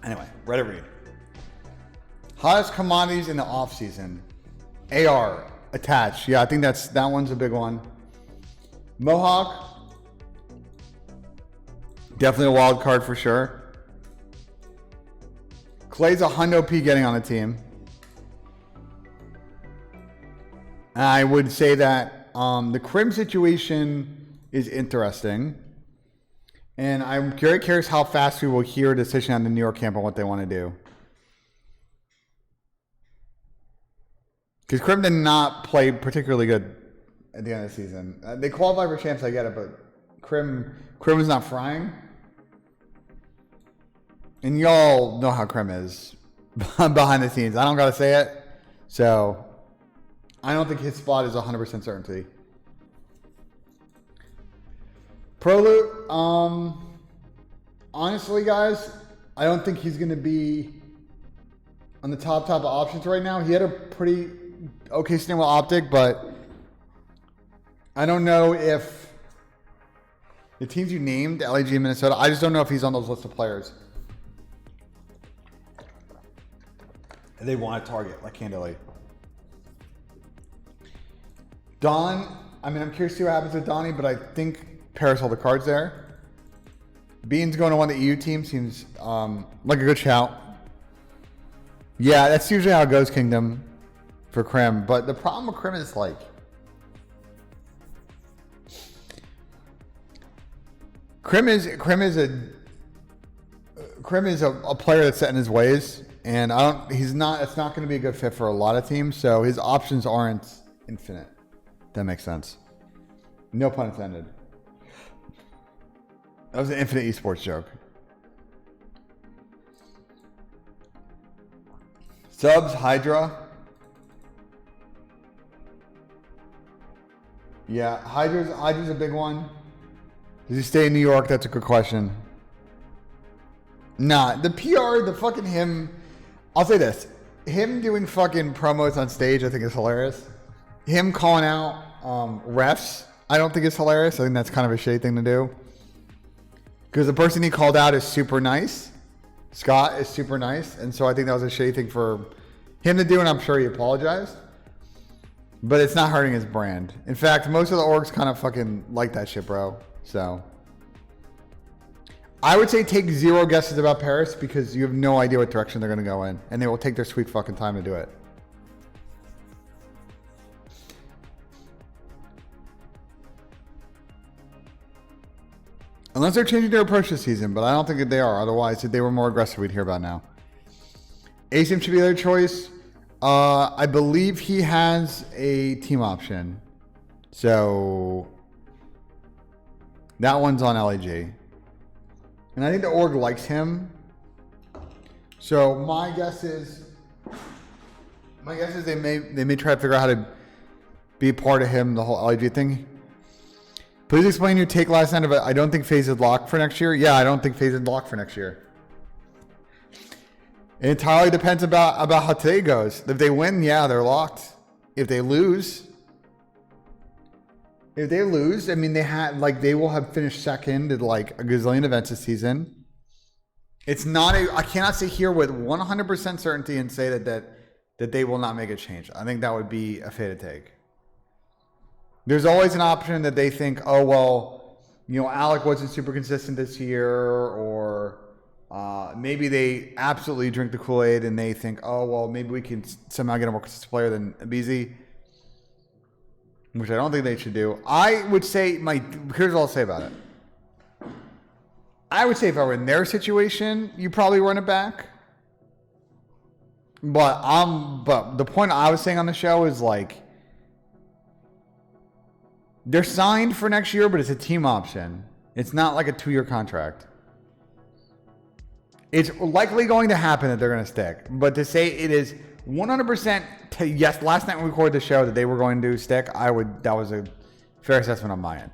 Anyway, Reddit read. Hottest commodities in the offseason. AR, attached. Yeah, I think that one's a big one. Mohawk, definitely a wild card for sure. Clay's a hundo P getting on the team. And I would say that the Crim situation is interesting. And I'm very curious how fast we will hear a decision on the New York camp on what they want to do. Because Crim did not play particularly good at the end of the season. They qualified for champs, I get it, but Crim was not frying. And y'all know how Crim is behind the scenes. I don't got to say it. So I don't think his spot is 100% certainty. Prolute, honestly, guys, I don't think he's going to be on the top of options right now. He had a pretty okay stint with Optic, but I don't know if the teams you named, LAG and Minnesota, I just don't know if he's on those lists of players they want to target, like candidly. Don, I mean, I'm curious to see what happens with Donnie, but I think Paris hold the cards there. Bean's going to one of the EU teams seems like a good shout. Yeah, that's usually how it goes, Kingdom, for Crim. But the problem with Crim is like, Crim is a player that's set in his ways, and it's not going to be a good fit for a lot of teams. So his options aren't infinite. That makes sense. No pun intended. That was an infinite esports joke. Subs, Hydra. Yeah, Hydra's a big one. Does he stay in New York? That's a good question. Nah, the PR, the fucking him. I'll say this. Him doing fucking promos on stage, I think is hilarious. Him calling out refs, I don't think it's hilarious. I think that's kind of a shady thing to do. Because the person he called out is super nice. Scott is super nice. And so I think that was a shady thing for him to do, and I'm sure he apologized. But it's not hurting his brand. In fact, most of the orgs kind of fucking like that shit, bro. So I would say take zero guesses about Paris because you have no idea what direction they're going to go in. And they will take their sweet fucking time to do it. Unless they're changing their approach this season, but I don't think that they are. Otherwise, if they were more aggressive, we'd hear about now. ASIM should be their choice. I believe he has a team option. So that one's on LAG. And I think the org likes him. So my guess is they may try to figure out how to be part of him, the whole LAG thing. Please explain your take last night about I don't think FaZe is locked for next year. Yeah, I don't think FaZe is locked for next year. It entirely depends about how today goes. If they win, yeah, they're locked. If they lose, I mean, they will have finished second at like a gazillion events this season. It's not I cannot sit here with 100% certainty and say that they will not make a change. I think that would be a fair take. There's always an option that they think, oh, well, you know, Alec wasn't super consistent this year, or maybe they absolutely drink the Kool-Aid and they think, oh, well, maybe we can somehow get a more consistent player than BZ, which I don't think they should do. I would say, here's what I'll say about it. I would say if I were in their situation, you probably run it back. But the point I was saying on the show is like, they're signed for next year, but it's a team option. It's not like a 2-year contract. It's likely going to happen that they're going to stick. But to say it is 100% yes, last night when we recorded the show that they were going to stick, that was a fair assessment on my end.